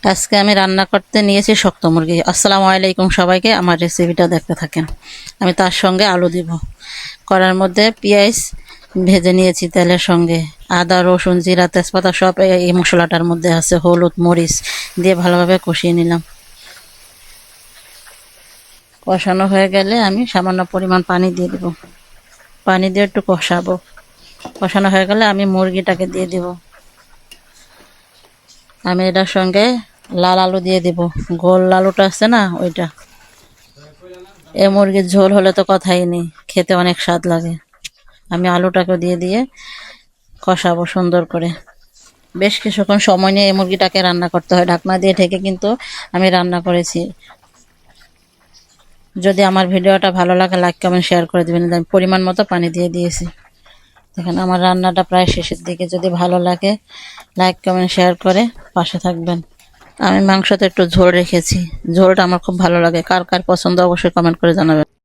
আজকে আমি রান্না করতে নিয়েছি শক্ত মুরগি। আসসালামু আলাইকুম সবাইকে, আমার রেসিপিটা দেখতে থাকেন। আমি তার সঙ্গে আলু দিব। কড়ার মধ্যে পেঁয়াজ ভেজে নিয়েছি তেলের সঙ্গে, আদা রসুন জিরা তেজপাতা সব এই মশলাটার মধ্যে আছে, হলুদ মরিচ দিয়ে ভালোভাবে কষিয়ে নিলাম। কষানো হয়ে গেলে আমি সামান্য পরিমাণ পানি দিয়ে দেব। পানি দিয়ে একটু কষাবো। কষানো হয়ে গেলে আমি মুরগিটাকে দিয়ে দেব। আমি এটার সঙ্গে লাল আলু দিয়ে দিব, গোল আলুটা আছে না ওইটা। এ মুরগির ঝোল হলে তো কথাই নেই, খেতে অনেক স্বাদ লাগে। আমি আলুটাকে দিয়ে দিয়ে কষাবো সুন্দর করে। বেশ কিছুক্ষণ সময় নিয়ে এই মুরগিটাকে রান্না করতে হয়, ঢাকনা দিয়ে ঢেকে কিন্তু আমি রান্না করেছি। যদি আমার ভিডিওটা ভালো লাগে লাইক কমেন্ট শেয়ার করে দেবেন। আমি পরিমাণ মতো পানি দিয়ে দিয়েছি। দেখেন আমার রান্নাটা প্রায় শেষের দিকে। যদি ভালো লাগে লাইক কমেন্ট শেয়ার করে পাশে থাকবেন। আমি মাংসতে একটু ঝোল রেখেছি, ঝোলটা আমার খুব ভালো লাগে। কার কার পছন্দ অবশ্যই কমেন্ট করে জানাবেন।